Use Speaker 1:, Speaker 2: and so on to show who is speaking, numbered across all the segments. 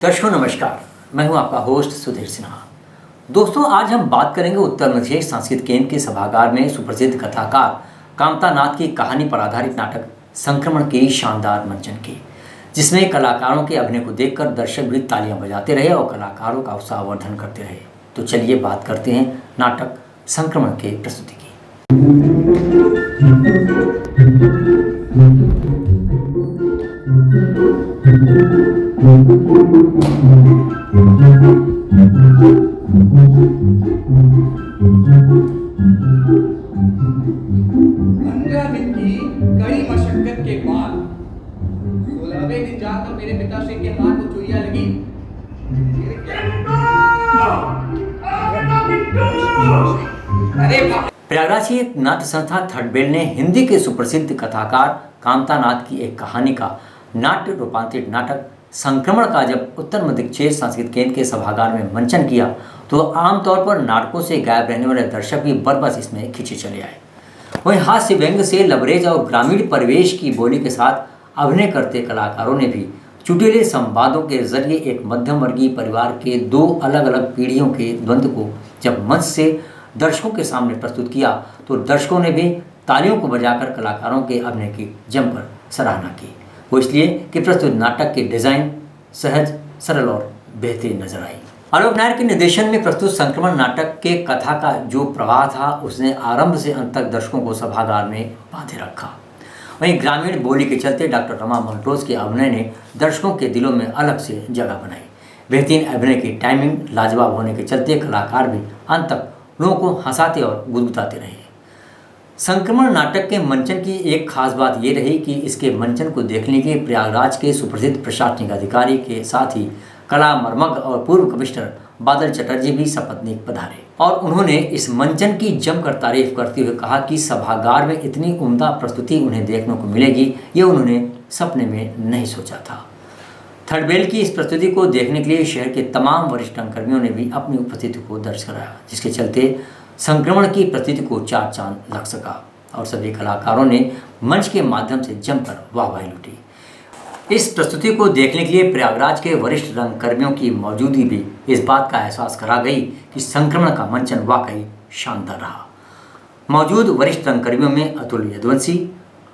Speaker 1: दर्शकों नमस्कार, मैं हूं आपका होस्ट सुधीर सिन्हा। दोस्तों, आज हम बात करेंगे उत्तर मध्य सांस्कृतिक केंद्र के सभागार में सुप्रसिद्ध कथाकार कामता नाथ की कहानी पर आधारित नाटक संक्रमण के शानदार मंचन की, जिसमें कलाकारों के अभिनय को देखकर दर्शक भी तालियां बजाते रहे और कलाकारों का उत्साहवर्धन करते रहे। तो चलिए बात करते हैं नाटक संक्रमण के प्रस्तुति की।
Speaker 2: पंद्रह दिन की कड़ी मशक्कत के बाद 16वें दिन जाकर मेरे पिताश्री के हाथ में चुइया लगी।
Speaker 1: प्रयागराज की एक नाट्य संस्था थर्ड बेल ने हिंदी के सुप्रसिद्ध कथाकार कामता नाथ की एक कहानी का नाट्य रूपांतरित नाटक संक्रमण का जब उत्तर मध्य क्षेत्र सांस्कृतिक केंद्र के सभागार में मंचन किया तो आमतौर पर नाटकों से गायब रहने वाले दर्शक भी बरबस इसमें खिंचे चले आए। वहीं हास्य व्यंग से लबरेज और ग्रामीण परिवेश की बोली के साथ अभिनय करते कलाकारों ने भी चुटीले संवादों के जरिए एक मध्यम वर्गीय परिवार के दो अलग अलग पीढ़ियों के द्वंद्व को जब मंच से दर्शकों के सामने प्रस्तुत किया तो दर्शकों ने भी तालियों को बजाकर कलाकारों के अभिनय की जमकर सराहना की। वो इसलिए कि प्रस्तुत नाटक की डिजाइन सहज, सरल और बेहतरीन नजर आई। आलोक नायर के निर्देशन में प्रस्तुत संक्रमण नाटक के कथा का जो प्रवाह था उसने आरंभ से अंत तक दर्शकों को सभागार में बांधे रखा। वहीं ग्रामीण बोली के चलते डॉक्टर रमा मोन्ट्रोस के अभिनय ने दर्शकों के दिलों में अलग से जगह बनाई। बेहतरीन अभिनय की टाइमिंग लाजवाब होने के चलते कलाकार भी अंत तक लोगों को हंसाते और गुदगुदाते रहे। संक्रमण नाटक के मंचन की एक खास बात ये रही कि इसके मंचन को देखने के प्रयागराज के सुप्रसिद्ध प्रशासनिक अधिकारी के साथ ही कला मर्मज्ञ और पूर्व कमिश्नर बादल चटर्जी भी सपत्नीक पधारे और उन्होंने इस मंचन की जमकर तारीफ करते हुए कहा कि सभागार में इतनी उम्दा प्रस्तुति उन्हें देखने को मिलेगी, ये उन्होंने सपने में नहीं सोचा था। थर्ड बेल की इस प्रस्तुति को देखने के लिए शहर के तमाम वरिष्ठ रंगकर्मियों ने भी अपनी उपस्थिति को दर्ज कराया, जिसके चलते संक्रमण की प्रस्तुति को चार चांद लग सका और सभी कलाकारों ने मंच के माध्यम से जमकर वाहवाही लूटी। इस प्रस्तुति को देखने के लिए प्रयागराज के वरिष्ठ रंगकर्मियों की मौजूदगी भी इस बात का एहसास करा गई कि संक्रमण का मंचन वाकई शानदार रहा। मौजूद वरिष्ठ रंगकर्मियों में अतुल यदुवंशी,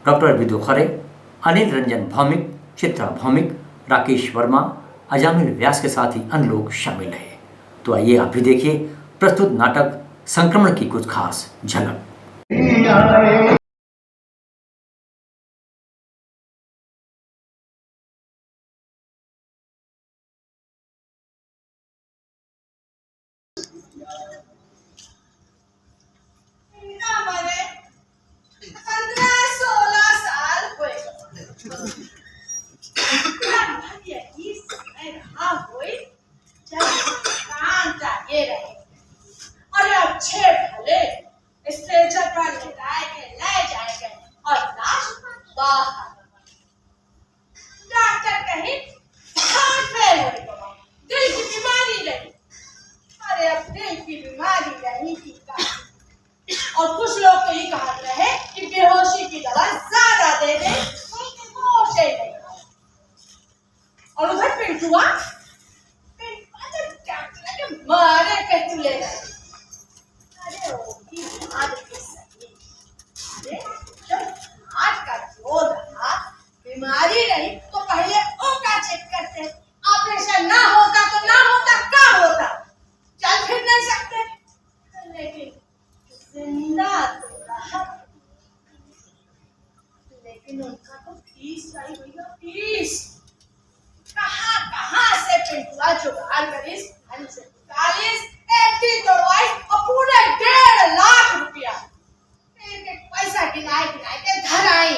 Speaker 1: डॉक्टर विदु खरे, अनिल रंजन भौमिक, चित्रा भौमिक, राकेश वर्मा, अजामिल व्यास के साथ ही अन्य लोग शामिल रहे। तो आइए आप भी देखिए प्रस्तुत नाटक संक्रमण की कुछ खास झलक।
Speaker 3: अच्छे भले स्ट्रेचर पर ले जाएंगे और लाश बाहर। डॉक्टर कहे हार्ट फेल हो गया, दिल की बीमारी रही। अरे अब दिल की बीमारी रही थी का, और कुछ लोग तो ये कहा रहे कि बेहोशी की दवा ज्यादा दे दे होश ही नहीं। और उधर पिंटुआ जब डॉक्टर के मारे के तुले गए। अरे ओकी बात भी सही। अरे जब हार्ट का जोर रहा, बीमारी रही तो पहले ओ का चेक करते। ऑपरेशन ना होता तो ना होता, क्या होता? चल फिर नहीं सकते, लेकिन जिंदा तो रहा। लेकिन उनका तो फीस आई हुई ना, फीस कहाँ से पिंटुआ जुगाड़ करी? 40 80 दवाई और पूरे 1.5 लाख रुपया एक एक पैसा गिनाए गिनाए के धराई।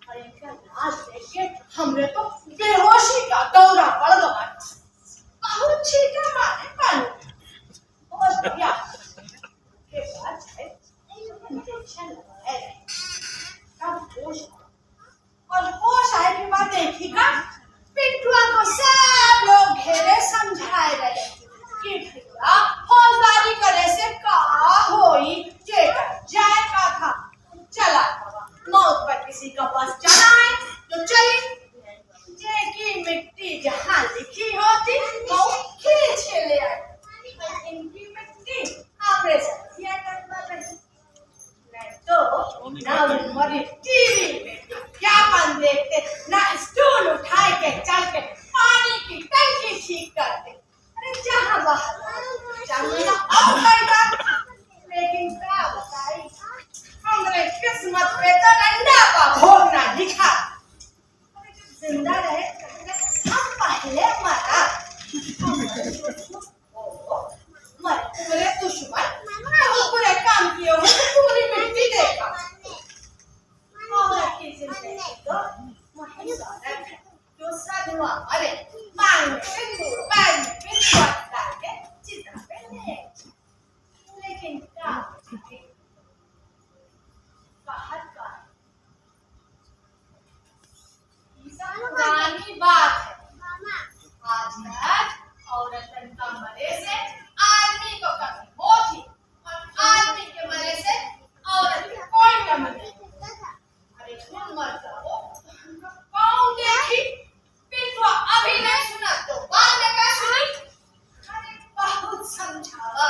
Speaker 3: और इनका लाश देख के हमरे तो बेहोशी का दौरा पड़ गया। बहुत छींटे मारे पानी बहुत बढ़िया के बाद है इंजेक्शन लगाए तब होश और होश आए के बाद देखी का पिंटुआ को सब लोग घेरे समझाए रहे कि चार महीना और बढ़ता। लेकिन क्या बताई, हमरे किस्मत पे तो अंडा का भोग ना दिखा। जिंदा रहे हम पहले मरा। मेरे दुश्मन बहुत बुरे काम किए हो तो पूरी मिट्टी देखा। औरत की जिंदगी तो मुहब्बत है जो सदमा अरे मांग में सिंदूर पैर में बिंदी डाल के चिता पे ले। लेकिन क्या बाहर का पुरानी बात है। आजकल औरतन का मरे से आदमी को कमी होती और आदमी के मरे से औरत की कोई कमी नहीं। अरे तुम मर जाओ कौन देखी, फिर तो अभी नहीं सुना तो बाद में क्या सुनी। अरे बहुत समझावा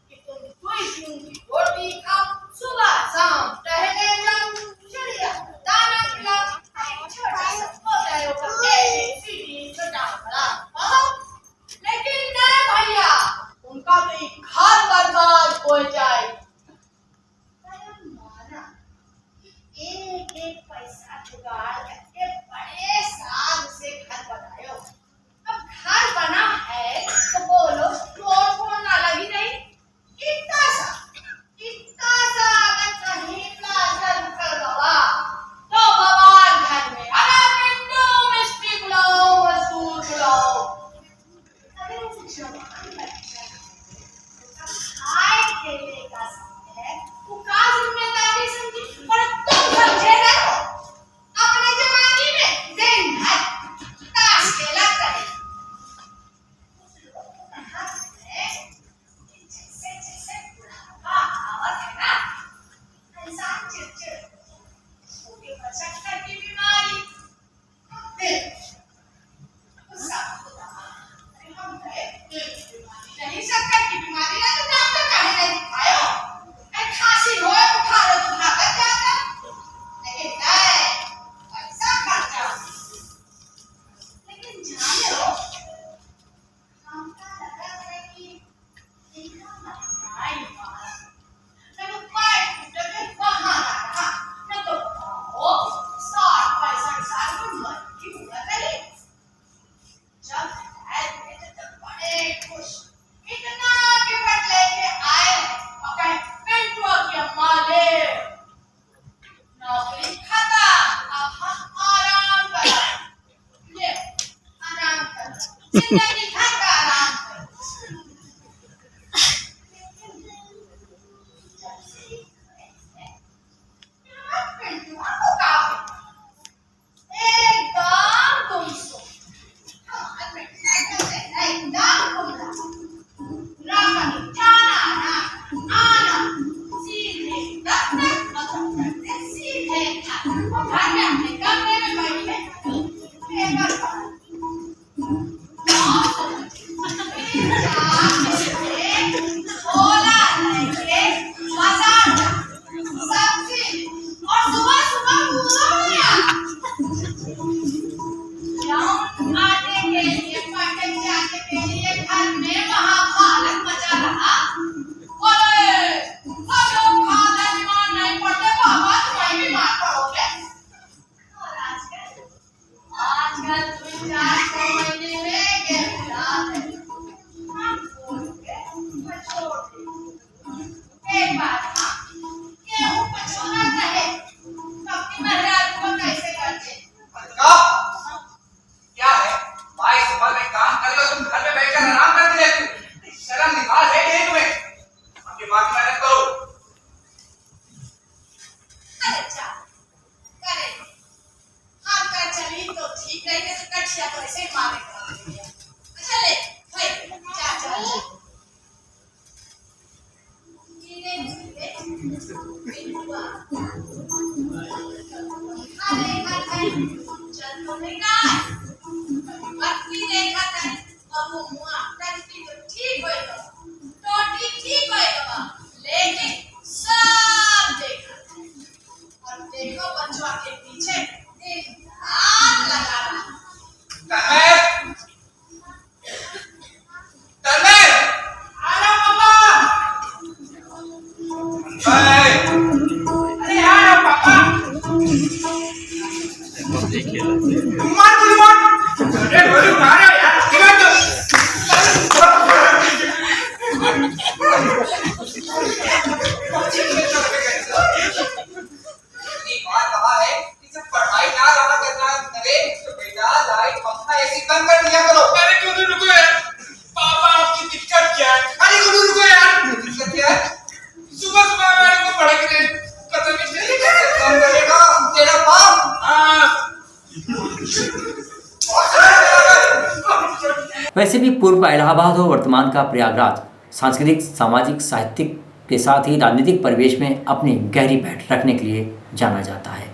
Speaker 3: कि तुम कोई दिन की रोटी खाओ, सुबह शाम टहलने जाओ, चिड़िया को दाना खिलाओ, छोटा सा पौधा का सीढ़ी छोटा बड़ा कहो। लेकिन नहीं भैया, उनका तो घर बर्बाद हो जाए। एक एक पैसा जुगाड़ करके बड़े साल से घर बनायो। अब घर बना है तो बोलो रोड को ना लगी नहीं। इतना सा अगर कहीं प्लास्टर कर दवा तो भगवान घर में अरे मिनटों मिस्त्री बुलाओ, मजदूर बुलाओ। अरे जवान बच्चा खाए खेले का समय है, वो का जिम्मेदारी समझी पर तुम समझे ना। अपने जवानी में दिन भर ताश खेला करे। जैसे जैसे बुढ़ापा आवत है ना, इंसान चिड़चिड़, छोटे बच्चा की बीमारी, फिर गुस्सा खुदा। अरे हम गए बीमारी नहीं, शक्कर की बीमारी है तो डॉक्टर काहे नहीं दिखायो। अरे खांसी हो बुखार हो तो भागत जाता। लेकिन नहीं, पैसा खर्चा। लेकिन जाने हो हमका लगा है कि इनका महंगाई मारा तो पैर टूटे पे बहाना रहा न तो ओ 60-65 साल में मर की हुआ करे। जब है तो बड़े खुश, इतना गिफ्ट लेके आए और कहे पिंटू की अम्मा ले नौकरी खाता, अब हम आराम करा। ले आराम कर, जिंदगी भर का आराम कर। जब से ही पिंटू को काफी एकदम तुम सो एकदम ना कहीं जाना ना आना, सीधे दफ्तर करते सीधे घर में अपने कमरे में बैठे पेपर पढ़ छोला लेके बाजार सब्जी और सुबह सुबह पूरा आटे के लिए पाटे जाने के लिए घर में महाभारत मचा रहा। अरे सब लोग खाना बीमार नहीं पड़ते, बाबा तुम्हें बीमार पड़ोगे। और आजकल 3-4 महीने में गेहूं
Speaker 1: पूर्व का इलाहाबाद हो, वर्तमान का प्रयागराज सांस्कृतिक, सामाजिक, साहित्यिक के साथ ही राजनीतिक परिवेश में अपनी गहरी पैठ रखने के लिए जाना जाता है।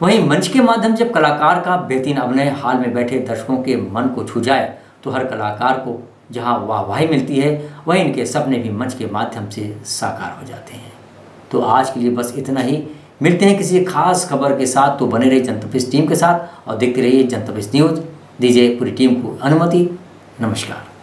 Speaker 1: वहीं मंच के माध्यम जब कलाकार का बेहतरीन अभिनय हाल में बैठे दर्शकों के मन को छू जाए तो हर कलाकार को जहां वाहवाही मिलती है, वहीं इनके सपने भी मंच के माध्यम से साकार हो जाते हैं। तो आज के लिए बस इतना ही। मिलते हैं किसी खास खबर के साथ, तो बने रहिए जनतंबिस टीम के साथ और देखते रहिए जनतंबिस न्यूज़। दीजिए पूरी टीम को अनुमति। नमस्कार।